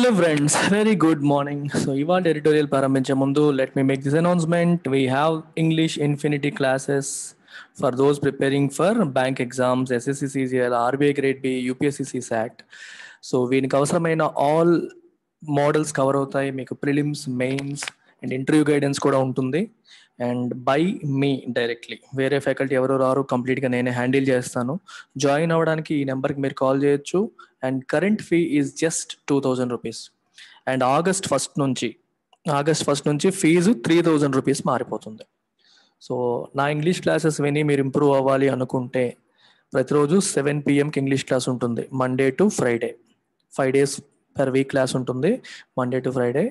Hello friends, very good morning. So ఇవాళ editorial ప్రారంభించే ముందు let me make this announcement. We have English Infinity classes for those preparing for bank exams, SSC CGL, RBI Grade B, UPSC CSAT. So వీనికి అవసరమైన all models cover అవుతాయి. మీకు prelims, mains and interview guidance కూడా ఉంటుంది. And by me directly, వేరే faculty ఎవరు రారు, కంప్లీట్గా నేనే హ్యాండిల్ చేస్తాను. జాయిన్ అవ్వడానికి ఈ నెంబర్కి మీరు కాల్ చేయొచ్చు. And current fee is just 2000 rupees. And August first నుంచి ఫీజు 3000 రూపీస్ మారిపోతుంది. సో నా ఇంగ్లీష్ క్లాసెస్ విని మీరు ఇంప్రూవ్ అవ్వాలి అనుకుంటే ప్రతిరోజు 7 PM ఇంగ్లీష్ క్లాస్ ఉంటుంది, Monday to Friday. 5 days per week class ఉంటుంది, మండే టు ఫ్రైడే.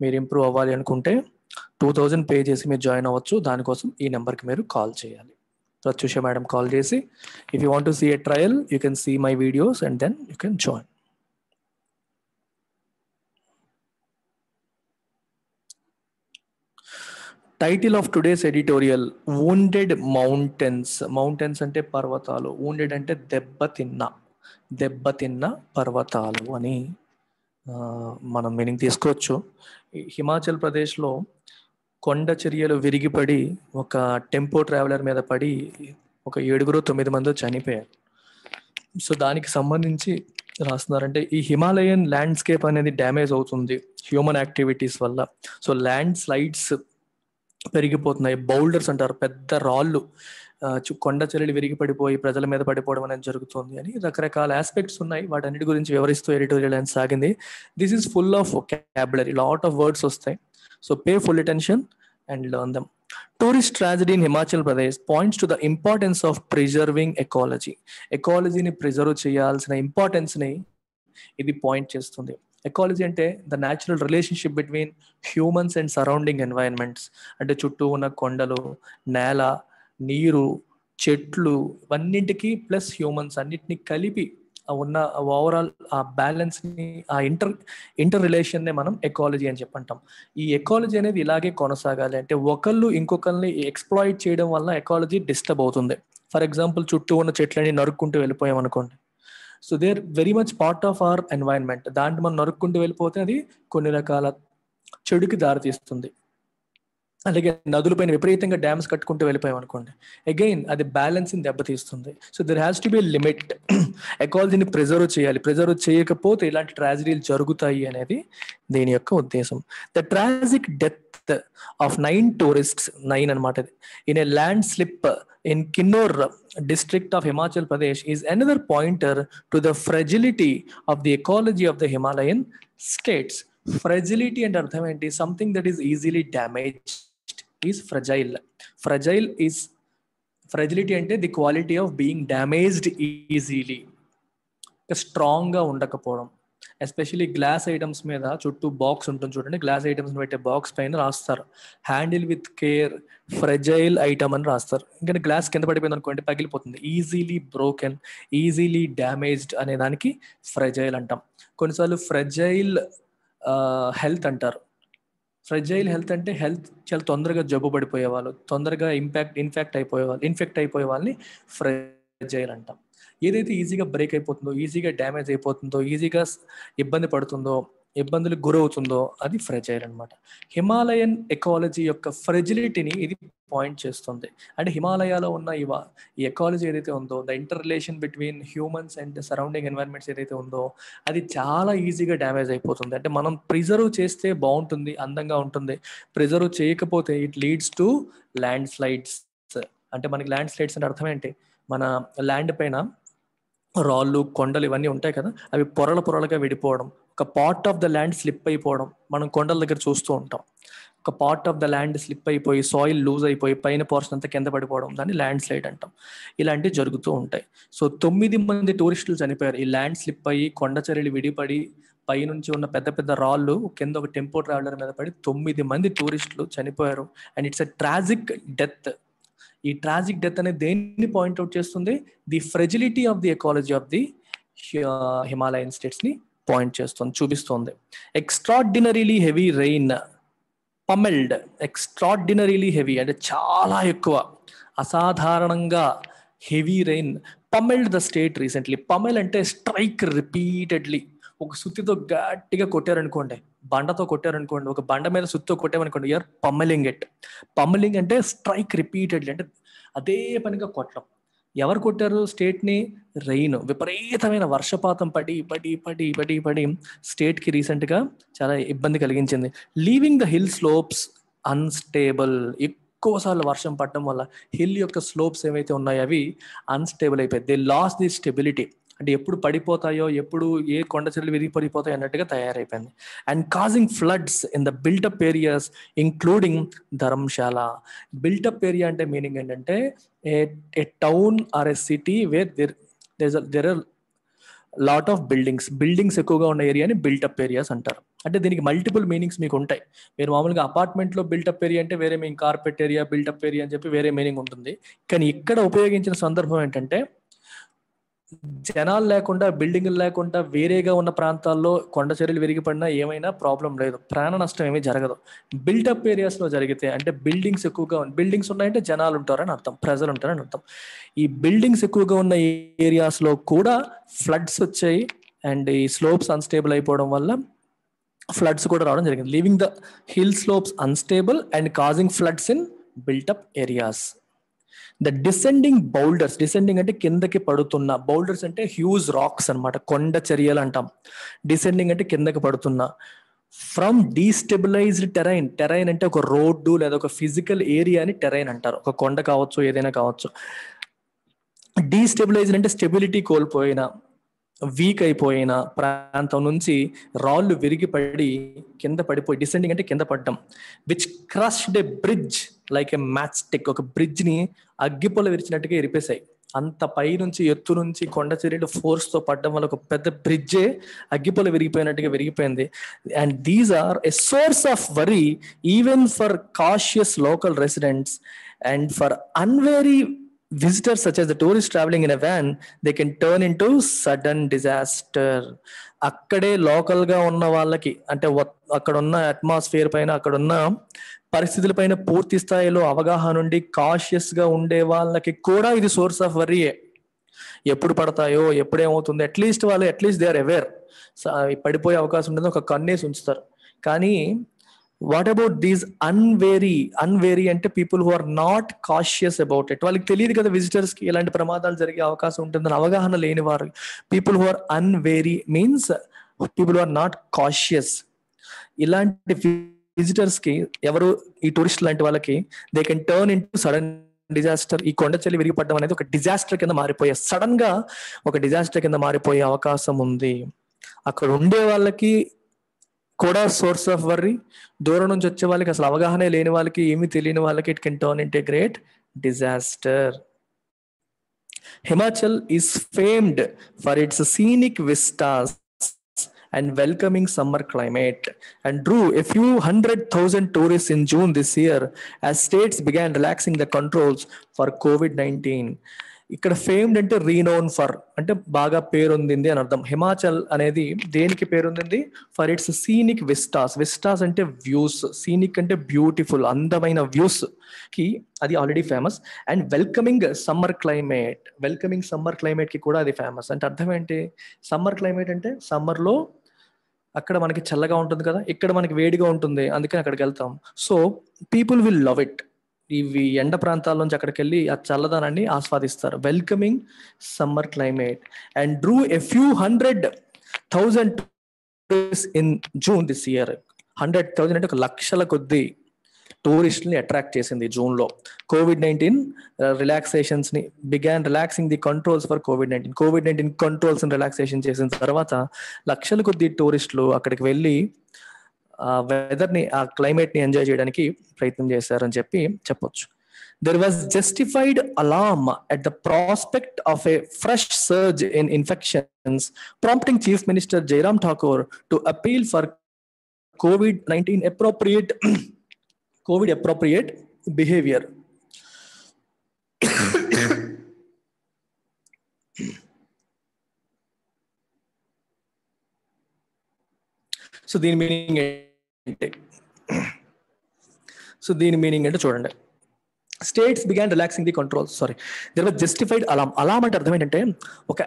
మీరు ఇంప్రూవ్ అవ్వాలి అనుకుంటే 2000 పే చేసి మీరు జాయిన్ అవ్వచ్చు. దానికోసం ఈ నెంబర్కి మీరు కాల్ చేయాలి. ప్రత్యూష మేడం కాల్ చేసి, if you want to see a trial you can see my videos and then you can join. Title of today's editorial, wounded mountains. Mountains అంటే పర్వతాలు, వూండెడ్ అంటే దెబ్బతిన్న పర్వతాలు అని మనం మీనింగ్ తీసుకోవచ్చు. హిమాచల్ ప్రదేశ్లో కొండ చర్యలు విరిగిపడి ఒక టెంపో ట్రావెలర్ మీద పడి ఒక 7-9 మంది చనిపోయారు. సో దానికి సంబంధించి రాస్తున్నారంటే ఈ హిమాలయన్ ల్యాండ్స్కేప్ అనేది డ్యామేజ్ అవుతుంది హ్యూమన్ యాక్టివిటీస్ వల్ల. సో ల్యాండ్ స్లైడ్స్ పెరిగిపోతున్నాయి, బౌల్డర్స్ అంటారు, పెద్ద రాళ్ళు, కొండ చర్యలు విరిగి పడిపోయి ప్రజల మీద పడిపోవడం అనేది జరుగుతుంది అని రకరకాల ఆస్పెక్ట్స్ ఉన్నాయి. వాటన్నిటి గురించి వివరిస్తూ ఎడిటోరియల్ అని సాగింది. This is full of vocabulary, lot of words వస్తాయి. So pay full attention and learn them. Tourist tragedy in Himachal Pradesh points to the importance of preserving ecology. Ecology ni preserve cheyalsina importance ni ఇది point చేస్తుంది. Ecology అంటే the natural relationship between humans and surrounding environments. అంటే చుట్టూ ఉన్న కొండలు, నేల, నీరు, చెట్లు ఇవన్నింటికి ప్లస్ హ్యూమన్స్ అన్నిటిని కలిపి ఉన్న ఓవరాల్ ఆ బ్యాలెన్స్ని, ఆ ఇంటర్ రిలేషన్నే మనం ఎకాలజీ అని చెప్పంటాం. ఈ ఎకాలజీ అనేది ఇలాగే కొనసాగాలి. అంటే ఒకళ్ళు ఇంకొకరిని ఎక్స్ప్లాయిట్ చేయడం వల్ల ఎకాలజీ డిస్టర్బ్ అవుతుంది. ఫర్ ఎగ్జాంపుల్ చుట్టూ ఉన్న చెట్లని నరుక్కుంటూ వెళ్ళిపోయాం అనుకోండి, so they are very much part of our environment. దాంట్లో మనం నరుక్కుంటూ వెళ్ళిపోతే అది కొన్ని రకాల చెడుకి దారితీస్తుంది. అలాగే నదులపైన విపరీతంగా డ్యామ్స్ కట్టుకుంటూ వెళ్ళిపోయాం అనుకోండి, అగైన్ అది బ్యాలెన్స్ని దెబ్బతీస్తుంది. So there has to be limit. ఎకాలజీని ప్రిజర్వ్ చేయాలి, ప్రిజర్వ్ చేయకపోతే ఇలాంటి ట్రాజడీలు జరుగుతాయి అనేది దీని యొక్క ఉద్దేశం. The tragic death of 9 tourists, 9 అనమాట, in a landslide in Kinnaur district of Himachal Pradesh is another pointer to the fragility of the ecology of the Himalayan states. Fragility and artham enti, something that is easily damaged is fragile. Fragility ante the quality of being damaged easily, strong ga undakapovam. Especially glass items మీద చుట్టూ box ఉంటుంది చూడండి, glass items పెట్టే box పైన రాస్తారు handle with care fragile item అని రాస్తారు. ఇంకా గ్లాస్ కింద పడిపోయింది అనుకోండి పగిలిపోతుంది. ఈజీలీ బ్రోకెన్, ఈజీలీ డ్యామేజ్డ్ అనే దానికి ఫ్రెజైల్ అంటాం. కొన్నిసార్లు ఫ్రెజైల్ హెల్త్ అంటారు. ఫ్రెజైల్ హెల్త్ అంటే హెల్త్ చాలా తొందరగా జబ్బు పడిపోయే వాళ్ళు, తొందరగా ఇన్ఫెక్ట్ అయిపోయే వాళ్ళని ఫ్రెజైల్ అంటాం. ఏదైతే ఈజీగా బ్రేక్ అయిపోతుందో, ఈజీగా డ్యామేజ్ అయిపోతుందో, ఈజీగా ఇబ్బందులకు గురవుతుందో అది ఫ్రెజైల్ అనమాట. హిమాలయన్ ఎకాలజీ యొక్క ఫ్రెజిలిటీని ఇది పాయింట్ చేస్తుంది. అంటే హిమాలయాలో ఉన్న ఈ ఎకాలజీ ఏదైతే ఉందో, the inter relation between humans and surrounding environments ఏదైతే ఉందో అది చాలా ఈజీగా డ్యామేజ్ అయిపోతుంది. అంటే మనం ప్రిజర్వ్ చేస్తే బాగుంటుంది, అందంగా ఉంటుంది. ప్రిజర్వ్ చేయకపోతే it leads to land slides. అంటే మనకి ల్యాండ్ స్లైడ్స్ అంటే అర్థం ఏంటి, మన ల్యాండ్ పైన రాళ్ళు, కొండలు ఇవన్నీ ఉంటాయి కదా, అవి పొరలుగా విడిపోవడం, ఒక part of the land slip అయిపోవడం మనం కొండల దగ్గర చూస్తూ ఉంటాం. ఒక part of the land slip అయిపోయి సాయిల్ లూజ్ అయిపోయి పైన పోర్షన్ అంతా కింద పడిపోవడం, దాన్ని ల్యాండ్ స్లైడ్ అంటాం. ఇలాంటివి జరుగుతూ ఉంటాయి. సో 9 మంది టూరిస్టులు చనిపోయారు ఈ ల్యాండ్ స్లిప్ అయ్యి, కొండ చర్యలు విడిపడి, పైనుంచి ఉన్న పెద్ద పెద్ద రాళ్ళు కింద ఒక టెంపో ట్రావెలర్ మీద పడి 9 మంది టూరిస్టులు చనిపోయారు. And it's a tragic death. ఈ ట్రాజిక్ డెత్ అనేది దేన్ని పాయింట్అవుట్ చేస్తుంది, the fragility of the ecology of the Himalayan states ని పాయింట్ చేస్తుంది, చూపిస్తుంది. Extraordinarily heavy rain pummelled. Extraordinarily heavy అంటే చాలా ఎక్కువ, అసాధారణంగా heavy rain pummelled the state recently. Pummel అంటే స్ట్రైక్ రిపీటెడ్లీ. ఒక సుత్తితో గట్టిగా కొట్టారనుకోండి, బండతో కొట్టారనుకోండి, ఒక బండ మీద సుత్తితో కొట్టామనుకోండి, యూఆర్ పమ్మలింగ్ ఇట్. పమ్మలింగ్ అంటే స్ట్రైక్ రిపీటెడ్లీ, అంటే అదే పనిగా కొట్టడం. ఎవరు కొట్టారు స్టేట్ని? రెయిన్, విపరీతమైన వర్షపాతం పడి పడి పడి పడి పడి స్టేట్కి రీసెంట్గా చాలా ఇబ్బంది కలిగించింది. Leaving the hill slopes unstable. ఎక్కువసార్లు వర్షం పడడం వల్ల హిల్ యొక్క స్లోప్స్ ఏవైతే ఉన్నాయో అవి అన్స్టేబుల్ అయిపోయాయి. దే లాస్ ది స్టెబిలిటీ, అంటే ఎప్పుడు పడిపోతాయో, ఎప్పుడు ఏ కొండ చర్యలు విరిగి పడిపోతాయో అన్నట్టుగా తయారైపోయింది. And causing floods in the built up areas including Dharamshala. Built up area అంటే మీనింగ్ ఏంటంటే a town or a city where there are lot of buildings ఎక్కువగా ఉన్న ఏరియాని బిల్టప్ ఏరియాస్ అంటారు. అంటే దీనికి మల్టిపుల్ మీనింగ్స్ మీకు ఉంటాయి. మీరు మామూలుగా అపార్ట్మెంట్లో బిల్టప్ ఏరియా అంటే వేరే meaning, carpet area, built-up area అని చెప్పి వేరే మీనింగ్ ఉంటుంది. కానీ ఇక్కడ ఉపయోగించిన సందర్భం ఏంటంటే జనాలు లేకుండా, బిల్డింగులు లేకుండా వేరేగా ఉన్న ప్రాంతాల్లో కొండ చర్యలు విరిగిపడినా ఏమైనా ప్రాబ్లం లేదు, ప్రాణ నష్టం ఏమీ జరగదు. బిల్డప్ ఏరియాస్లో జరిగితే, అంటే బిల్డింగ్స్ ఎక్కువగా బిల్డింగ్స్ ఉన్నాయంటే జనాలు ఉంటారని అర్థం, ప్రజలు ఉంటారని అర్థం. ఈ బిల్డింగ్స్ ఎక్కువగా ఉన్న ఏరియాస్లో కూడా ఫ్లడ్స్ వచ్చాయి. అండ్ ఈ స్లోప్స్ అన్స్టేబుల్ అయిపోవడం వల్ల ఫ్లడ్స్ కూడా రావడం జరిగింది. Leaving the hill slopes unstable and causing floods in built up areas. The descending boulders, descending అంటే కిందకి పడుతున్న, బౌల్డర్స్ అంటే హ్యూజ్ రాక్స్ అనమాట, కొండ చర్యలు అంటాం. డిసెండింగ్ అంటే కిందకి పడుతున్న. ఫ్రమ్ డీస్టెబిలైజ్డ్ టెరైన్, టెరైన్ అంటే ఒక రోడ్డు లేదా ఒక ఫిజికల్ ఏరియాని టెరైన్ అంటారు. ఒక కొండ కావచ్చు, ఏదైనా కావచ్చు. డీస్టెబిలైజ్డ్ అంటే స్టెబిలిటీ కోల్పోయిన, వీక్ అయిపోయిన ప్రాంతం నుంచి రాళ్ళు విరిగి పడి కింద పడిపోయి, డిసెండింగ్ అంటే కింద పడ్డం. Which crushed a bridge like a match stick, ఒక బ్రిడ్జ్ ని అగ్గిపొల విరిచినట్టుగా ఇరిపేశాయి. అంత పై నుంచి, ఎత్తు నుంచి కొండ చర్యలు ఫోర్స్ తో పడడం వల్ల ఒక పెద్ద బ్రిడ్జే అగ్గిపొల విరిగిపోయినట్టుగా విరిగిపోయింది. And these are a source of worry even for cautious local residents and for unwary visitors such as the tourists traveling in a van. They can turn into sudden disaster. అక్కడే local గా ఉన్న వాళ్ళకి, అంటే అక్కడ ఉన్న atmosphere పైన, అక్కడ ఉన్న పరిస్థితుల పైన పూర్తి స్థాయిలో అవగాహన ఉండి కాషియస్ గా ఉండే వాళ్ళకి కూడా ఇది సోర్స్ ఆఫ్ వరీయే. ఎప్పుడు పడతాయో, ఎప్పుడేమవుతుంది, అట్లీస్ట్ దే ఆర్ అవేర్. పడిపోయే అవకాశం ఉంటుంది, ఒక కన్నేసి ఉంచుతారు. కానీ వాట్ అబౌట్ దీస్ అన్వేరీ అంటే people who are not cautious about it. వాళ్ళకి తెలియదు కదా విజిటర్స్ కి ఇలాంటి ప్రమాదాలు జరిగే అవకాశం ఉంటుందని, అవగాహన లేని వారు. People who are unwary means people who are not cautious. ఇలాంటి విజిటర్స్ కి, ఎవరు ఈ టూరిస్ట్ లాంటి వాళ్ళకి, they can turn into sudden disaster. ఈ కొండ చర్యలు విరిగిపడడం అనేది ఒక డిజాస్టర్ కింద మారిపోయే, సడన్ గా ఒక డిజాస్టర్ కింద మారిపోయే అవకాశం ఉంది. అక్కడ ఉండే వాళ్ళకి కూడా సోర్స్ ఆఫ్ వర్రీ, దూరం నుంచి వచ్చే వాళ్ళకి, అసలు అవగాహన లేని వాళ్ళకి, ఏమీ తెలియని వాళ్ళకి it can turn into great disaster. Himachal is famed for its scenic vistas and welcoming summer climate, and drew a few 100,000 tourists in June this year as states began relaxing the controls for COVID-19. ఇక్కడ ఫేమ్డ్ అంటే రీనోన్ for, అంటే బాగా పేరొందింది అని అర్థం. హిమాచల్ అనేది దేనికి పేరొందింది? For its scenic vistas. Vistas అంటే వ్యూస్, సీనిక్ అంటే బ్యూటిఫుల్, అందమైన వ్యూస్ కి అది already famous. And welcoming summer climate కి కూడా అది ఫేమస్. అంటే అర్థం ఏంటి? సమ్మర్ క్లైమేట్ అంటే సమ్మర్లో అక్కడ మనకి చల్లగా ఉంటుంది కదా, ఇక్కడ మనకి వేడిగా ఉంటుంది, అందుకని అక్కడికి వెళ్తాం. So people will love it. ఇవి ఎండ ప్రాంతాల నుంచి అక్కడికి వెళ్ళి ఆ చల్లదనాన్ని ఆస్వాదిస్తారు. Welcoming summer climate and drew a few 100,000 in June this year. 100,000 అంటే ఒక లక్షల కొద్ది టూరిస్ట్ని అట్రాక్ట్ చేసింది జూన్లో. COVID-19 రిలాక్సేషన్స్ ని began relaxing the controls for COVID-19 controls relaxation చేసిన తర్వాత లక్షల కొద్ది టూరిస్టులు అక్కడికి వెళ్ళి ఆ వెదర్ ని, ఆ క్లైమేట్ ని ఎంజాయ్ చేయడానికి ప్రయత్నం చేశారని చెప్పొచ్చు. There was justified alarm at the prospect of a fresh surge in infections, prompting Chief Minister Jairam Thakur to appeal for COVID-19 appropriate behavior. So దీని మీనింగ్ ఏంటి చూడండి. States began relaxing the control. There was justified alarm. Alarm అంటే అర్థం ఏంటంటే ఒక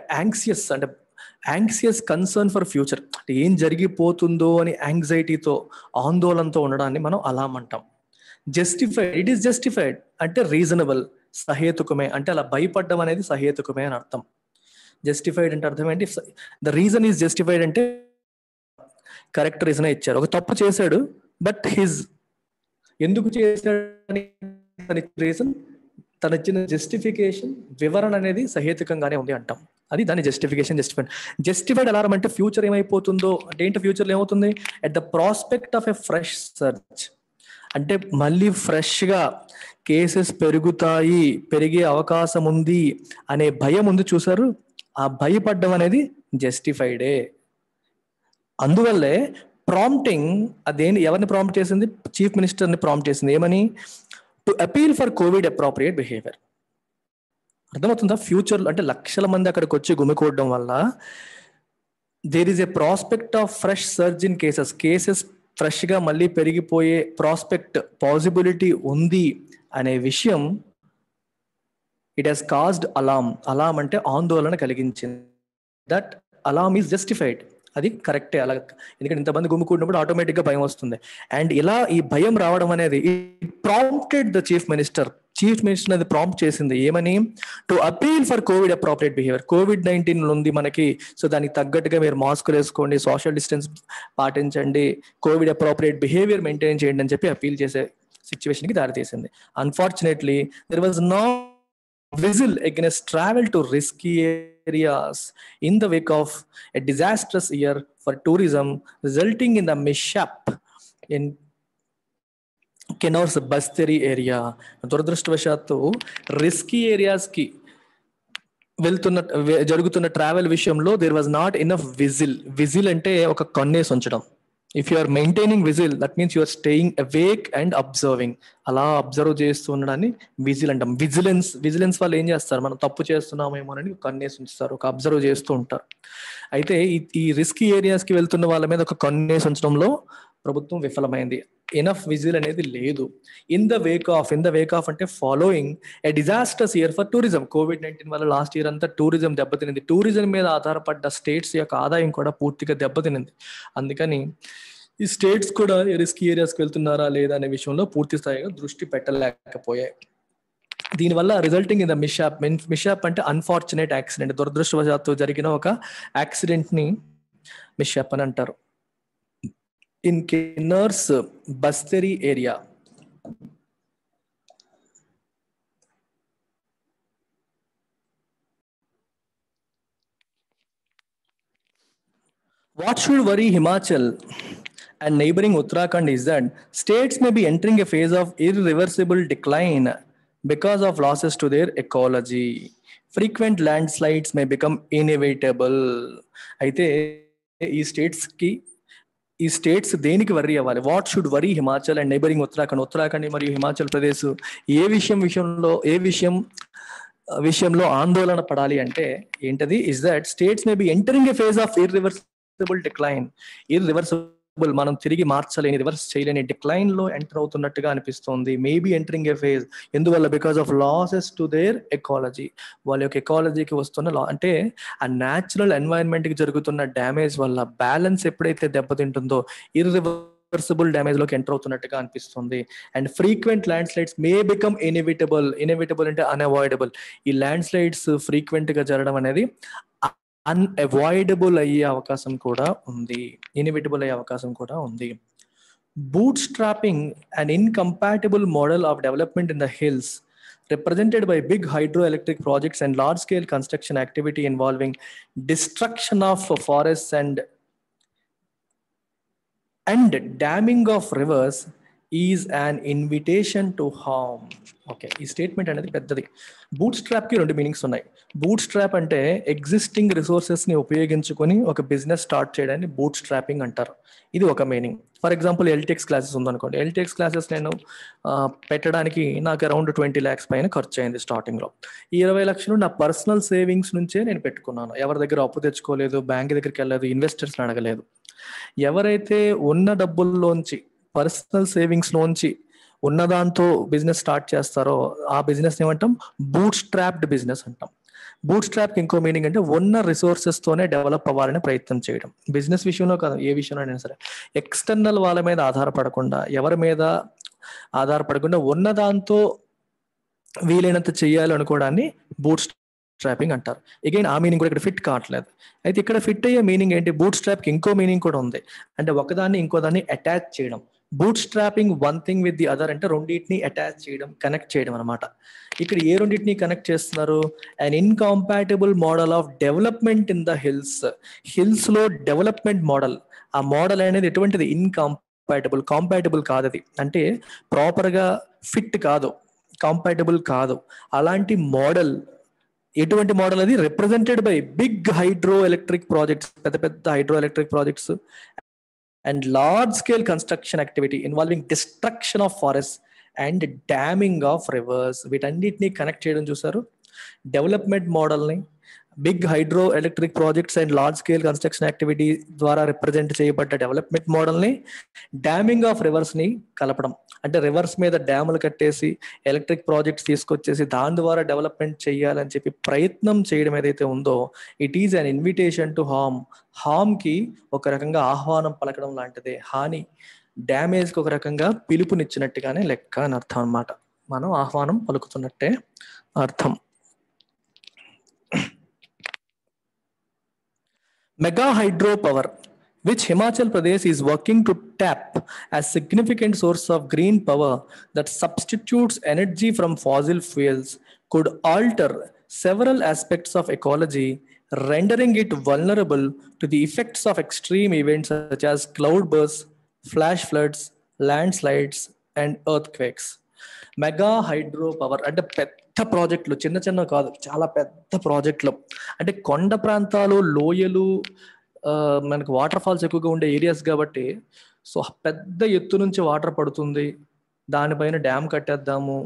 యాంగ్సియస్ concern for future, అంటే ఏం జరిగిపోతుందో అని యాంగ్జైటీతో, ఆందోళనతో ఉండడాన్ని మనం అలామ్ అంటాం. జస్టిఫైడ్, ఇట్ ఈస్ జస్టిఫైడ్ అంటే రీజనబుల్, సహేతుకమే, అంటే అలా భయపడడం అనేది సహేతుకమే అని అర్థం. జస్టిఫైడ్ అంటే అర్థం ఏంటి? ద రీజన్ ఈజ్ జస్టిఫైడ్ అంటే కరెక్ట్ రీజన్ ఇచ్చారు. ఒక తప్పు చేశాడు, బట్ ఎందుకు చేశాడని రీజన్, తను ఇచ్చిన జస్టిఫికేషన్, వివరణ అనేది సహేతుకంగానే ఉంది అంటాం. అది దాని జస్టిఫికేషన్. జస్టిఫైడ్ అలారం అంటే ఫ్యూచర్ ఏమైపోతుందో అంటే ఏంటి, ఫ్యూచర్లో ఏమవుతుంది, at the prospect of a fresh search, అంటే మళ్ళీ ఫ్రెష్గా కేసెస్ పెరిగే అవకాశం ఉంది అనే భయం ఉంది చూసారు, ఆ భయపడ్డం అనేది జస్టిఫైడే. అందువల్లే ప్రాంప్టింగ్, ఎవరిని ప్రాంప్ట్ చేసింది? చీఫ్ మినిస్టర్ని ప్రాంప్ట్ చేసింది. ఏమని? To appeal for COVID appropriate behaviour. అర్థమవుతుందా? ఫ్యూచర్ అంటే లక్షల మంది అక్కడికి వచ్చి గుమికూడడం వల్ల there is a prospect of fresh surge in cases ఫ్రెష్గా మళ్ళీ పెరిగిపోయే ప్రాస్పెక్ట్, పాసిబిలిటీ ఉంది అనే విషయం it has caused alarm. Alarm అంటే ఆందోళన కలిగించింది. That alarm is justified. అది కరెక్టే అలా, ఎందుకంటే ఇంతమంది గుమ్ముకున్నప్పుడు ఆటోమేటిక్గా భయం వస్తుంది. అండ్ ఇలా ఈ భయం రావడం అనేది it prompted the chief minister అది ప్రాంప్ట్ చేసింది. ఏమని? To appeal for COVID appropriate behaviour. COVID-19 ఉంది మనకి, సో దానికి తగ్గట్టుగా మీరు మాస్కులు వేసుకోండి, సోషల్ డిస్టెన్స్ పాటించండి, కోవిడ్ అప్రోప్రియేట్ బిహేవియర్ మెయింటైన్ చేయండి అని చెప్పి అపీల్ చేసే సిచ్యువేషన్కి దారితీసింది. Unfortunately there was no whistle against travel to risky areas in the wake of a disastrous year for tourism, resulting in the mishap in Kinnaur's Basteri area. దురదృష్టవశాత్తు risky ఏరియాస్కి జరుగుతున్న travel విషయంలో there was not enough vigil అంటే ఒక కన్నేసి ఉంచడం. If you are maintaining vigil, that means you are staying awake and observing. అలా observe చేస్తూ ఉండడాన్ని విజిల్ అంటాం. విజిలెన్స్ వాళ్ళు ఏం చేస్తారు, మనం తప్పు చేస్తున్నామేమోనని కన్నేసి ఉంచుతారు, ఒక అబ్జర్వ్ చేస్తూ ఉంటారు. అయితే ఈ రిస్కీ ఏరియాస్కి వెళ్తున్న వాళ్ళ మీద ఒక కన్నేసి ఉంచడంలో ప్రభుత్వం విఫలమైంది. ఎనఫ్ విజిల్ అనేది లేదు. ఇన్ ద వేక్ ఆఫ్ అంటే following a disasters year for tourism. COVID-19 వల్ల లాస్ట్ ఇయర్ అంతా టూరిజం దెబ్బతినింది. టూరిజం మీద ఆధారపడ్డ స్టేట్స్ యొక్క ఆదాయం కూడా పూర్తిగా దెబ్బతినింది. అందుకని ఈ స్టేట్స్ కూడా రిస్కీ ఏరియాస్కి వెళ్తున్నారా లేదా అనే విషయంలో పూర్తి స్థాయిగా దృష్టి పెట్టలేకపోయాయి. దీనివల్ల రిజల్టింగ్ ఇన్ ద మిషాప్ అంటే అన్ఫార్చునేట్ యాక్సిడెంట్, దురదృష్టవశాత్తు జరిగిన ఒక యాక్సిడెంట్ ని మిషాప్ అని అంటారు. In Kinnaur's Batseri area, what should worry Himachal and neighboring Uttarakhand is that states may be entering a phase of irreversible decline because of losses to their ecology. Frequent landslides may become inevitable. అయితే ఈ states దేనికి worry అవ్వాలి? What should worry Himachal and neighbouring Uttarakhand మరియు హిమాచల్ ప్రదేశ్ ఏ విషయంలో ఆందోళన పడాలి అంటే ఏంటది? Is that states may be entering a phase of irreversible decline. మనం తిరిగి మార్చలేని, రివర్స్ చేయలేని డిక్లైన్ లో ఎంటర్ అవుతున్నట్టుగా అనిపిస్తుంది. మేబీ ఎంటరింగ్ ఏ ఫేజ్. ఎందువల్ల? Because of losses to their ecology. వాళ్ళ యొక్క ఎకాలజీకి వస్తున్న అంటే ఆ న్యాచురల్ ఎన్వైరన్మెంట్ కి జరుగుతున్న డ్యామేజ్ వల్ల బ్యాలెన్స్ ఎప్పుడైతే దెబ్బతింటుందో ఇర్రివర్సిబుల్ డ్యామేజ్ లోకి ఎంటర్ అవుతున్నట్టుగా అనిపిస్తుంది. And frequent land slides may become inevitable అంటే అన్అవాయిడబుల్. ఈ ల్యాండ్ స్లైడ్స్ ఫ్రీక్వెంట్ గా జరగడం అనేది అన్అవాయిడబుల్ అయ్యే అవకాశం కూడా ఉంది, ఇన్ఎవిటబుల్ అయ్యే అవకాశం కూడా ఉంది. Boot strapping, an incompatible model of development in the hills represented by big hydroelectric projects and large-scale construction activity involving destruction of forests and damming of rivers is an invitation to harm. Okay, ఈ statement అనేది పెద్దది. Boot strap కి 2 meanings ఉన్నాయి. Boot strap అంటే existing resources ని ఉపయోగించుకొని ఒక business start చేయడాన్ని బూట్ స్ట్రాపింగ్ అంటారు. ఇది ఒక meaning. For example LTX classes ఉందనుకోండి. LTX క్లాసెస్ నేను పెట్టడానికి నాకు అరౌండ్ 20 lakhs పైన ఖర్చు అయింది స్టార్టింగ్ లో. ఈ 20 లక్షలు నా పర్సనల్ సేవింగ్స్ నుంచే నేను పెట్టుకున్నాను. ఎవరి దగ్గర అప్పు తెచ్చుకోలేదు, బ్యాంక్ దగ్గరికి వెళ్ళలేదు, ఇన్వెస్టర్స్ అడగలేదు. ఎవరైతే ఉన్న డబ్బుల్లోంచి, పర్సనల్ సేవింగ్స్ లోంచి ఉన్నదాంతో బిజినెస్ స్టార్ట్ చేస్తారో ఆ బిజినెస్ ఏమంటాం, బూట్ స్ట్రాప్డ్ బిజినెస్ అంటాం. బూట్ స్ట్రాప్ ఇంకో మీనింగ్ అంటే ఉన్న రిసోర్సెస్ తోనే డెవలప్ అవ్వాలని ప్రయత్నం చేయడం. బిజినెస్ విషయంలో కాదు, ఏ విషయంలో అయినా సరే ఎక్స్టర్నల్ వాళ్ళ మీద ఆధారపడకుండా, ఎవరి మీద ఆధారపడకుండా ఉన్నదాంతో వీలైనంత చేయాలి అనుకోవడాన్ని బూట్ స్ట్రాపింగ్ అంటారు. అగైన్ ఆ మీనింగ్ కూడా ఇక్కడ ఫిట్ కావట్లేదు. అయితే ఇక్కడ ఫిట్ అయ్యే మీనింగ్ ఏంటి, బూట్ స్ట్రాప్ కి ఇంకో మీనింగ్ కూడా ఉంది, అంటే ఒకదాన్ని ఇంకో దాన్ని అటాచ్ చేయడం. Boot strapping one thing with the other అంటే రెండింటిని అటాచ్ చేయడం, కనెక్ట్ చేయడం అనమాట. ఇక్కడ ఏ రెండింటిని కనెక్ట్ చేస్తున్నారు, an incompatible model of development in the hills. Hills లో డెవలప్మెంట్ మోడల్, ఆ మోడల్ అనేది ఎటువంటిది, ఇన్కాంపాటబుల్, కాంపాటబుల్ కాదు, అది అంటే ప్రాపర్ గా ఫిట్ కాదు, కాంపాటబుల్ కాదు. అలాంటి మోడల్, ఎటువంటి మోడల్ అది, represented by big hydro electric projects, పెద్ద పెద్ద hydro electric projects and large scale construction activity involving destruction of forest and damming of rivers. వీటన్నిటిని కనెక్ట్ చేయడం చూసారు. డెవలప్మెంట్ మోడల్ని big hydro electric projects and large scale construction activity ద్వారా represent చేయబడ్డ development మోడల్ని damming of రివర్స్ని కలపడం. అంటే రివర్స్ మీద డ్యాములు కట్టేసి ఎలక్ట్రిక్ ప్రాజెక్ట్స్ తీసుకొచ్చేసి దాని ద్వారా డెవలప్మెంట్ చేయాలని చెప్పి ప్రయత్నం చేయడం ఏదైతే ఉందో, it is an invitation to harm. హార్మ్కి ఒక రకంగా ఆహ్వానం పలకడం లాంటిదే, హాని డ్యామేజ్కి ఒక రకంగా పిలుపునిచ్చినట్టుగానే లెక్క అని అర్థం అన్నమాట. మనం ఆహ్వానం పలుకుతున్నట్టే అర్థం. Mega hydro power, which Himachal Pradesh is working to tap as significant source of green power that substitutes energy from fossil fuels, could alter several aspects of ecology, rendering it vulnerable to the effects of extreme events such as cloudbursts, flash floods, landslides, and earthquakes. Mega hydro power అంటే పెద్ద ప్రాజెక్టులు, చిన్న చిన్న కాదు, చాలా పెద్ద ప్రాజెక్టులు. అంటే కొండ ప్రాంతాలు, లోయలు, మనకు వాటర్ ఫాల్స్ ఎక్కువగా ఉండే ఏరియాస్ కాబట్టి, సో పెద్ద ఎత్తు నుంచి వాటర్ పడుతుంది, దానిపైన డ్యామ్ కట్టేద్దాము,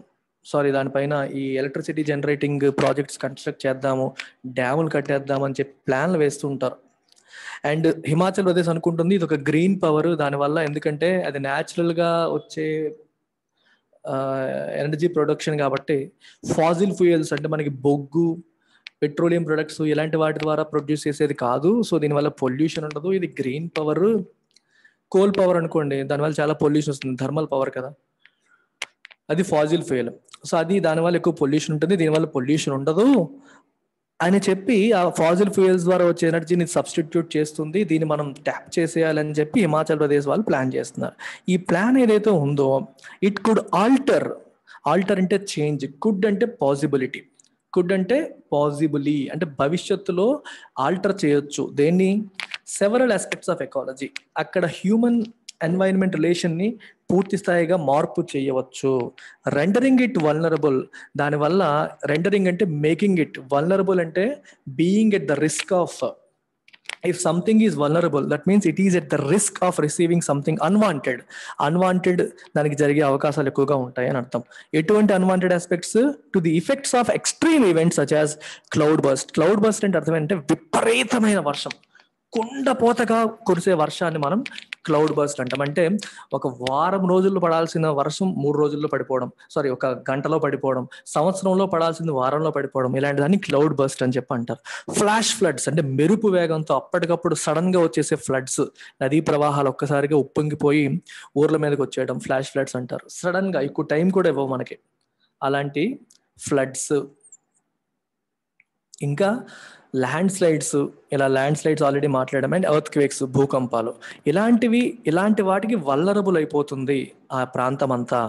దానిపైన ఈ ఎలక్ట్రిసిటీ జనరేటింగ్ ప్రాజెక్ట్స్ కన్స్ట్రక్ట్ చేద్దాము, డ్యాములు కట్టేద్దాము అని చెప్పి ప్లాన్లు వేస్తుంటారు. అండ్ హిమాచల్ ప్రదేశ్ అనుకుంటుంది ఇది ఒక గ్రీన్ పవర్, దానివల్ల ఎందుకంటే అది న్యాచురల్గా వచ్చే ఎనర్జీ ప్రొడక్షన్ కాబట్టి, ఫాజిల్ ఫ్యూయల్స్ అంటే మనకి బొగ్గు, పెట్రోలియం ప్రొడక్ట్స్ ఇలాంటి వాటి ద్వారా ప్రొడ్యూస్ చేసేది కాదు. సో దీనివల్ల పొల్యూషన్ ఉండదు, ఇది గ్రీన్ పవర్. కోల్ పవర్ అనుకోండి, దానివల్ల చాలా పొల్యూషన్ వస్తుంది, థర్మల్ పవర్ కదా, అది ఫాజిల్ ఫ్యూయల్. సో అది దానివల్ల ఎక్కువ పొల్యూషన్ ఉంటుంది, దీనివల్ల పొల్యూషన్ ఉండదు అని చెప్పి ఆ ఫాజిల్ ఫ్యూయల్స్ ద్వారా వచ్చే ఎనర్జీని సబ్స్టిట్యూట్ చేస్తుంది, దీన్ని మనం ట్యాప్ చేసేయాలని చెప్పి హిమాచల్ ప్రదేశ్ వాళ్ళు ప్లాన్ చేస్తున్నారు. ఈ ప్లాన్ ఏదైతే ఉందో, ఇట్ కుడ్ ఆల్టర్ అంటే చేంజ్, కుడ్ అంటే పాసిబిలిటీ, కుడ్ అంటే పాసిబులీ అంటే భవిష్యత్తులో ఆల్టర్ చేయొచ్చు. దేన్ని, సెవరల్ ఆస్పెక్ట్స్ ఆఫ్ ఎకాలజీ, అక్కడ హ్యూమన్ ఎన్వైరన్మెంట్ రిలేషన్ ని పూర్తి స్థాయిగా మార్పు చేయవచ్చు. రెండరింగ్ ఇట్ వల్నరబుల్, దానివల్ల రెండరింగ్ అంటే మేకింగ్ ఇట్, వల్నరబుల్ అంటే being at the risk of, if something is vulnerable that means it is at the risk of receiving something unwanted దానికి జరిగే అవకాశాలు ఎక్కువగా ఉంటాయి అని అర్థం. ఎటువంటి unwanted aspects, to the effects of extreme events such as cloud burst అంటే అర్థం ఏంటంటే విపరీతమైన వర్షం, కుండపోతగా కురిసే వర్షాన్ని మనం క్లౌడ్ బర్స్ట్ అంటాం. అంటే ఒక వారం రోజుల్లో పడాల్సిన వర్షం 3 రోజుల్లో పడిపోవడం, ఒక గంటలో పడిపోవడం, సంవత్సరంలో పడాల్సింది వారంలో పడిపోవడం, ఇలాంటి దాన్ని క్లౌడ్ బర్స్ట్ అని చెప్పి అంటారు. ఫ్లాష్ ఫ్లడ్స్ అంటే మెరుపు వేగంతో అప్పటికప్పుడు సడన్ గా వచ్చేసే ఫ్లడ్స్, నదీ ప్రవాహాలు ఒక్కసారిగా ఉప్పొంగిపోయి ఊర్ల మీదకి వచ్చేయడం ఫ్లాష్ ఫ్లడ్స్ అంటారు. సడన్ గా ఎక్కువ టైం కూడా ఇవ్వవు మనకి అలాంటి ఫ్లడ్స్. ఇంకా ల్యాండ్ స్లైడ్స్ ఆల్రెడీ మాట్లాడడం, అండ్ ఎర్త్ క్వేక్స్, భూకంపాలు, ఇలాంటి వాటికి వల్నరబుల్ అయిపోతుంది ఆ ప్రాంతం అంతా.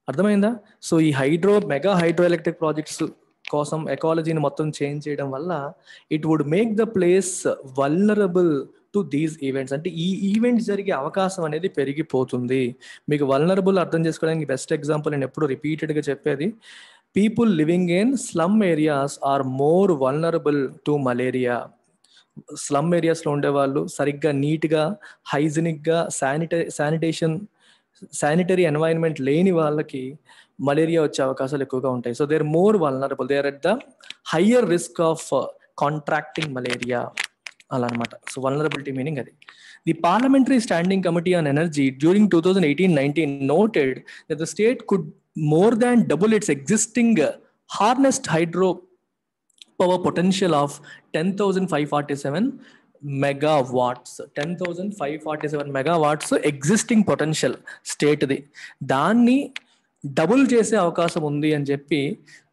అర్థమైందా? సో ఈ మెగా హైడ్రో ఎలక్ట్రిక్ ప్రాజెక్ట్స్ కోసం ఎకాలజీని మొత్తం చేంజ్ చేయడం వల్ల it would make the place vulnerable to these events. అంటే ఈ ఈవెంట్స్ జరిగే అవకాశం అనేది పెరిగిపోతుంది. మీకు వల్నరబుల్ అర్థం చేసుకోవడానికి బెస్ట్ ఎగ్జాంపుల్ నేను ఎప్పుడు రిపీటెడ్గా చెప్పేది, people living in slum areas are more vulnerable to malaria. Slum ఏరియాస్లో ఉండేవాళ్ళు సరిగ్గా నీట్గా హైజీనిక్గా శానిటరీ ఎన్వైరన్మెంట్ లేని వాళ్ళకి మలేరియా వచ్చే అవకాశాలు ఎక్కువగా ఉంటాయి. So they are more vulnerable, they are at the higher risk of contracting malaria. అలా అనమాట. సో వల్నరబిలిటీ మీనింగ్ అది. The parliamentary standing committee on energy during 2018-19 noted that the state could more than double its existing harnessed hydro power potential of 10,547 megawatts. 10,547 megawatts existing potential స్టేట్ది, దాన్ని double చేసే అవకాశం ఉంది అని చెప్పి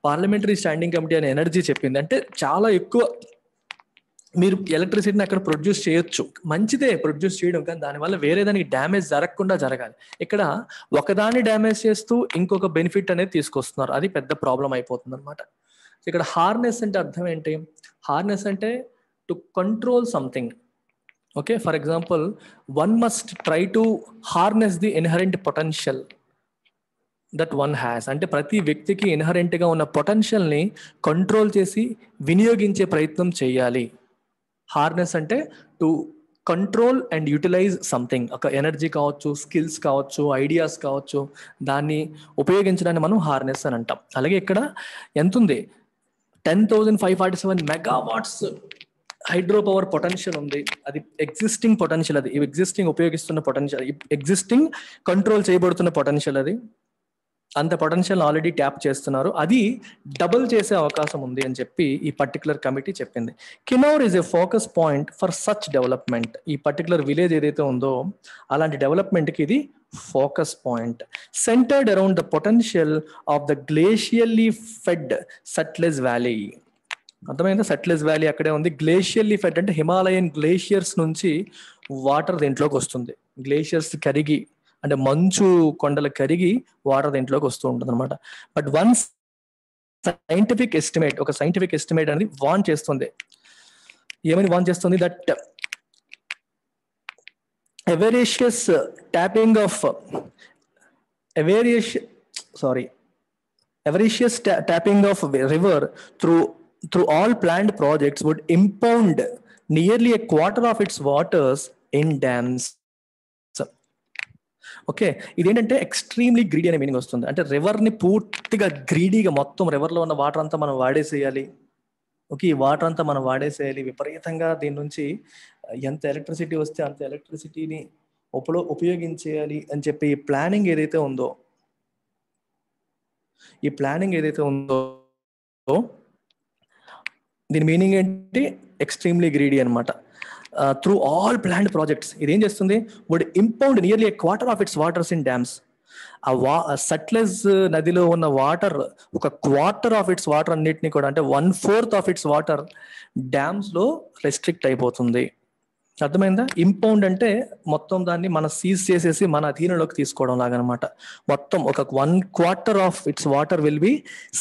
parliamentary standing committee అనే energy చెప్పింది. అంటే చాలా ఎక్కువ మీరు ఎలక్ట్రిసిటీని అక్కడ ప్రొడ్యూస్ చేయొచ్చు, మంచిదే ప్రొడ్యూస్ చేయడం, కానీ దానివల్ల వేరే దానికి డ్యామేజ్ జరగకుండా జరగాలి. ఇక్కడ ఒకదాన్ని డ్యామేజ్ చేస్తూ ఇంకొక బెనిఫిట్ అనేది తీసుకొస్తున్నారు, అది పెద్ద ప్రాబ్లం అయిపోతుంది అనమాట. ఇక్కడ హార్నెస్ అంటే అర్థం ఏంటి? హార్నెస్ అంటే to control something. Okay, for example one must try to harness the inherent potential that one has. అంటే ప్రతి వ్యక్తికి ఇన్హరెంట్గా ఉన్న పొటెన్షియల్ని కంట్రోల్ చేసి వినియోగించే ప్రయత్నం చేయాలి. హార్నెస్ అంటే to control and utilise something, ఒక ఎనర్జీ కావచ్చు, స్కిల్స్ కావచ్చు, ఐడియాస్ కావచ్చు, దాన్ని ఉపయోగించడాన్ని మనం హార్నెస్ అని అంటాం. అలాగే ఇక్కడ ఎంత ఉంది? 10,547 megawatts హైడ్రో పవర్ పొటెన్షియల్ ఉంది. అది ఎగ్జిస్టింగ్ పొటెన్షియల్, అది ఎగ్జిస్టింగ్ ఉపయోగిస్తున్న పొటెన్షియల్, ఎగ్జిస్టింగ్ కంట్రోల్ చేయబడుతున్న పొటెన్షియల్, అది అంత పొటెన్షియల్ ఆల్రెడీ ట్యాప్ చేస్తున్నారు, అది డబుల్ చేసే అవకాశం ఉంది అని చెప్పి ఈ పర్టికులర్ కమిటీ చెప్పింది. Kinnaur is a focus point for such development. ఈ పర్టికులర్ విలేజ్ ఏదైతే ఉందో అలాంటి డెవలప్మెంట్కి ఇది focus point. Centred around the potential of the glacially fed Sutlej valley. అర్థమైందా? సట్లెజ్ వ్యాలీ అక్కడే ఉంది. గ్లేషియల్లీ ఫెడ్ అంటే హిమాలయన్ గ్లేషియర్స్ నుంచి వాటర్ దీంట్లోకి వస్తుంది. గ్లేషియర్స్ కరిగి అంటే మంచు కొండలు కరిగి వాటర్ దీంట్లోకి వస్తూ ఉంటుంది అనమాట. బట్ వన్ సైంటిఫిక్ ఎస్టిమేట్, ఒక సైంటిఫిక్ ఎస్టిమేట్ అనేది వార్న్ చేస్తుంది. ఏమని వార్న్ చేస్తుంది? That avaricious tapping of river through all planned projects would impound nearly a quarter of its waters in dams. Okay, ఇదేంటంటే ఎక్స్ట్రీమ్లీ గ్రీడీ అనే మీనింగ్ వస్తుంది. అంటే రివర్ని పూర్తిగా గ్రీడీగా మొత్తం రివర్లో ఉన్న వాటర్ అంతా మనం వాడేసేయాలి. ఓకే, ఈ వాటర్ అంతా మనం వాడేసేయాలి విపరీతంగా, దీని నుంచి ఎంత ఎలక్ట్రిసిటీ వస్తే అంత ఎలక్ట్రిసిటీని ఉపయోగించేయాలి అని చెప్పి ఈ ప్లానింగ్ ఏదైతే ఉందో దీని మీనింగ్ ఏంటి? ఎక్స్ట్రీమ్లీ గ్రీడీ అనమాట. త్రూ ఆల్ ప్లాన్డ్ ప్రాజెక్ట్స్ ఇదేం చేస్తుంది? Would impound nearly a quarter of its waters in dams. Sutlej నదిలో ఉన్న వాటర్, ఒక క్వార్టర్ ఆఫ్ ఇట్స్ వాటర్ అన్నిటిని కూడా, అంటే 1/4 ఆఫ్ ఇట్స్ వాటర్ డ్యామ్స్ లో రెస్ట్రిక్ట్ అయిపోతుంది. అర్థమైందా? ఇంపౌండ్ అంటే మొత్తం దాన్ని మనం సీజ్ చేసేసి మన అధీనంలోకి తీసుకోవడం లాగనమాట. మొత్తం ఒక 1/4 of its water will be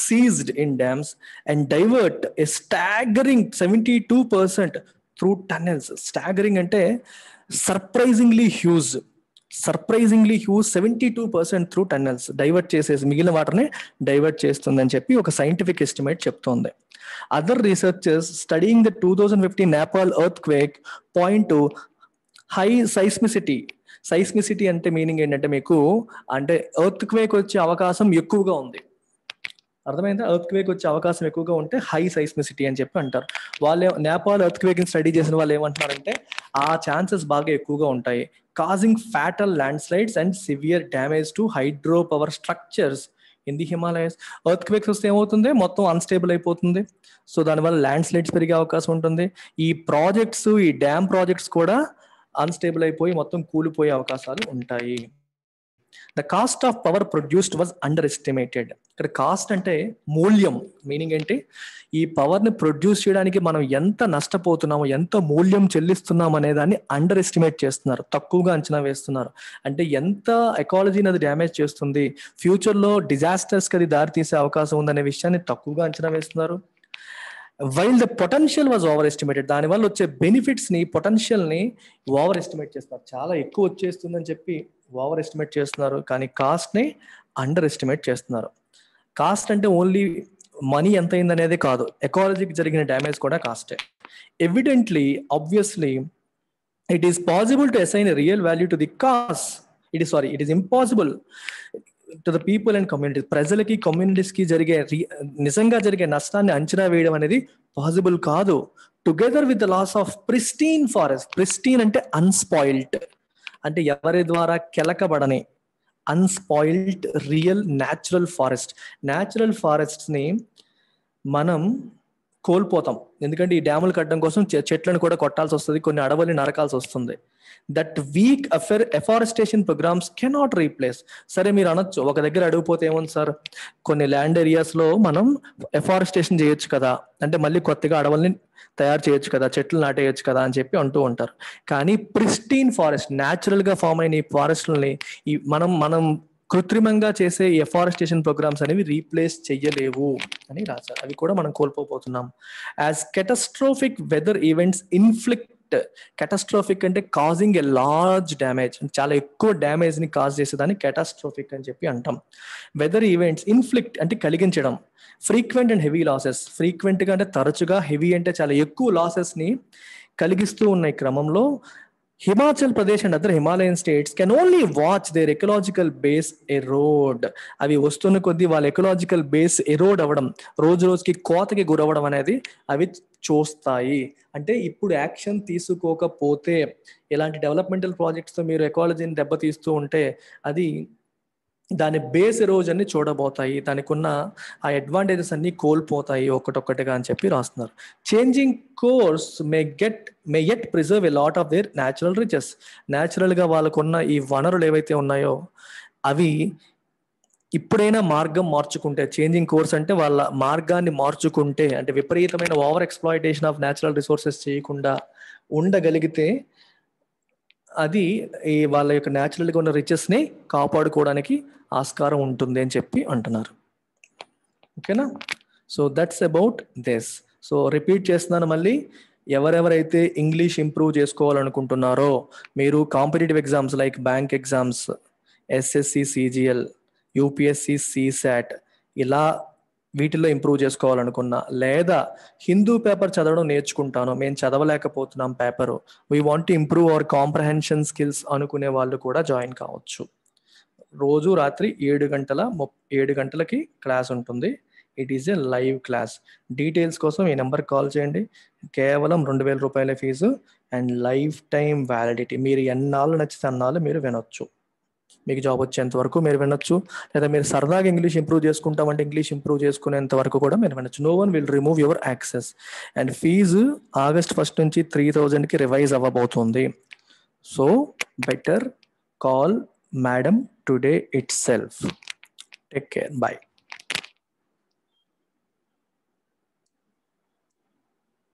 seized in dams and divert a staggering 72% through tunnels. Staggering అంటే surprisingly huge 72% through tunnels divert చేసేసి మిగిలిన వాటర్ని డైవర్ట్ చేస్తుందని చెప్పి ఒక సైంటిఫిక్ ఎస్టిమేట్ చెప్తోంది. Other researchers studying the 2015 Nepal earthquake point to high seismicity. Seismicity అంటే meaning ఏంటంటే మీకు, అంటే ఎర్త్ క్వేక్ వచ్చే అవకాశం ఎక్కువగా ఉంది. అర్థమైందా? ఎర్త్ క్వేక్ వచ్చే అవకాశం ఎక్కువగా ఉంటే హై సైస్మిసిటీ అని చెప్పి అంటారు. వాళ్ళు నేపాల్ ఎర్త్ క్వేక్ స్టడీ చేసిన వాళ్ళు ఏమంటున్నారంటే ఆ ఛాన్సెస్ బాగా ఎక్కువగా ఉంటాయి. Causing fatal land slides and severe damage to hydro power structures in the Himalayas. Earth quakes వస్తే ఏమవుతుంది? మొత్తం అన్స్టేబుల్ అయిపోతుంది. సో దానివల్ల ల్యాండ్ స్లైడ్స్ పెరిగే అవకాశం ఉంటుంది. ఈ ప్రాజెక్ట్స్, ఈ డ్యామ్ ప్రాజెక్ట్స్ కూడా అన్స్టేబుల్ అయిపోయి మొత్తం కూలిపోయే అవకాశాలు ఉంటాయి. The cost of power produced was under estimated. ఇక్కడ కాస్ట్ అంటే మూల్యం, మీనింగ్ ఏంటి? ఈ పవర్ ని ప్రొడ్యూస్ చేయడానికి మనం ఎంత నష్టపోతున్నామో, ఎంత మూల్యం చెల్లిస్తున్నాం అనే దాన్ని అండర్ ఎస్టిమేట్ చేస్తున్నారు, తక్కువగా అంచనా వేస్తున్నారు. అంటే ఎంత ఎకాలజీని అది డ్యామేజ్ చేస్తుంది, ఫ్యూచర్ లో డిజాస్టర్స్ కి అది దారి తీసే అవకాశం ఉందనే విషయాన్ని తక్కువగా అంచనా వేస్తున్నారు. While the potential was over estimated. దానివల్ల వచ్చే బెనిఫిట్స్ ని, పొటెన్షియల్ ని ఓవర్ ఎస్టిమేట్ చేస్తున్నారు. చాలా ఎక్కువ వచ్చేస్తుందని చెప్పి ఓవర్ ఎస్టిమేట్ చేస్తున్నారు, కానీ కాస్ట్ ని అండర్ ఎస్టిమేట్ చేస్తున్నారు. కాస్ట్ అంటే ఓన్లీ మనీ ఎంత అయింది అనేది కాదు, ఎకాలజీకి జరిగిన డ్యామేజ్ కూడా కాస్టే. Evidently, obviously, it is possible to assign real value to the cost. It is impossible to the people and communities. ప్రజలకి, కమ్యూనిటీస్ కి నిజంగా జరిగే నష్టాన్ని అంచనా వేయడం అనేది పాసిబుల్ కాదు. Together with the loss of pristine forest. Pristine అంటే అన్స్పాయిల్డ్, అంటే ఎవరి ద్వారా కెలకబడని, unspoiled real natural forest. Natural ఫారెస్ట్ని మనం కోల్పోతాం, ఎందుకంటే ఈ డ్యాములు కట్టడం కోసం చెట్లను కూడా కొట్టాల్సి వస్తుంది, కొన్ని అడవుల్ని నరకాల్సి వస్తుంది. That weak afforestation programmes cannot replace. సరే మీరు అనొచ్చు, ఒక దగ్గర అడిగిపోతే ఏముంది సార్, కొన్ని ల్యాండ్ ఏరియాస్లో మనం ఎఫారెస్టేషన్ చేయొచ్చు కదా, అంటే మళ్ళీ కొత్తగా అడవుల్ని తయారు చేయొచ్చు కదా, చెట్లు నాటేయచ్చు కదా అని చెప్పి అంటూ ఉంటారు. కానీ ప్రిస్టీన్ ఫారెస్ట్, న్యాచురల్గా ఫామ్ అయిన ఈ ఫారెస్ట్లని ఈ మనం కృత్రిమంగా చేసే ఈ ఎఫారెస్టేషన్ ప్రోగ్రామ్స్ అనేవి రీప్లేస్ చెయ్యలేవు అని రాశారు. అవి కూడా మనం కోల్పోతున్నాం. As catastrophic weather events inflict, catastrophic అంటే కాజింగ్ ఎ లార్జ్ డ్యామేజ్, చాలా ఎక్కువ డ్యామేజ్ ని కాజ్ చేసేదాన్ని కెటాస్ట్రోఫిక్ అని చెప్పి అంటాం. వెదర్ ఈవెంట్స్ ఇన్ఫ్లిక్ట్ అంటే కలిగించడం, frequent and heavy losses, frequent గా అంటే తరచుగా, హెవీ అంటే చాలా ఎక్కువ లాసెస్ ని కలిగిస్తూ ఉన్న క్రమంలో Himachal Pradesh and other Himalayan states can only watch their ecological base erode. అవి వస్తున్న కొద్దీ వాళ్ళ ఎకలాజికల్ బేస్ ఎరోడ్ అవ్వడం, రోజు రోజుకి కోతకి గురవ్వడం అనేది అవి చూస్తాయి. అంటే ఇప్పుడు యాక్షన్ తీసుకోకపోతే, ఇలాంటి డెవలప్మెంటల్ ప్రాజెక్ట్స్తో మీరు ఎకాలజీని దెబ్బతీస్తూ ఉంటే అది దాని బేస్ ఎరోజన్ ని చూడబోతాయి, దానికి ఉన్న ఆ అడ్వాంటేజెస్ అన్ని కోల్పోతాయి ఒక్కటొక్కటిగా అని చెప్పి రాస్తున్నారు. Changing course May yet preserve a lot of their natural riches. న్యాచురల్గా వాళ్ళకున్న ఈ వనరులు ఏవైతే ఉన్నాయో అవి ఇప్పుడైనా మార్గం మార్చుకుంటే, చేంజింగ్ కోర్స్ అంటే వాళ్ళ మార్గాన్ని మార్చుకుంటే, అంటే విపరీతమైన over exploitation of natural resources చేయకుండా ఉండగలిగితే అది ఈ వాళ్ళ యొక్క న్యాచురల్గా ఉన్న రిచెస్ని కాపాడుకోవడానికి ఆస్కారం ఉంటుంది అని చెప్పి అంటున్నారు. ఓకేనా? So that's about this. So repeat చేస్తున్నాను మళ్ళీ, ఎవరెవరైతే ఇంగ్లీష్ ఇంప్రూవ్ చేసుకోవాలనుకుంటున్నారో, మీరు competitive exams like bank exams, SSC CGL, UPSC CSAT, ఇలా వీటిల్లో ఇంప్రూవ్ చేసుకోవాలనుకున్నా, లేదా హిందూ పేపర్ చదవడం నేర్చుకుంటాను, మేము చదవలేకపోతున్నాం paper, we want to improve our comprehension skills అనుకునే వాళ్ళు కూడా జాయిన్ కావచ్చు. రోజు రాత్రి 7 గంటలకి క్లాస్ ఉంటుంది. It is a live class. Details కోసం ఈ నెంబర్ కాల్ చేయండి. కేవలం 2000 రూపాయల fee and lifetime validity. మీరు ఎన్నాళ్ళు నచ్చితే అన్నాళ్ళు మీరు వినొచ్చు, మీకు జాబ్ వచ్చేంత వరకు మీరు వినొచ్చు, లేదా మీరు సరదాగా ఇంగ్లీష్ ఇంప్రూవ్ చేసుకుంటామంటే ఇంగ్లీష్ ఇంప్రూవ్ చేసుకునేంత వరకు కూడా మీరు వినొచ్చు. No one will remove your access. And fee August 1 నుంచి 3000కి రివైజ్ అవ్వబోతుంది. So better call madam today itself. Take care, bye.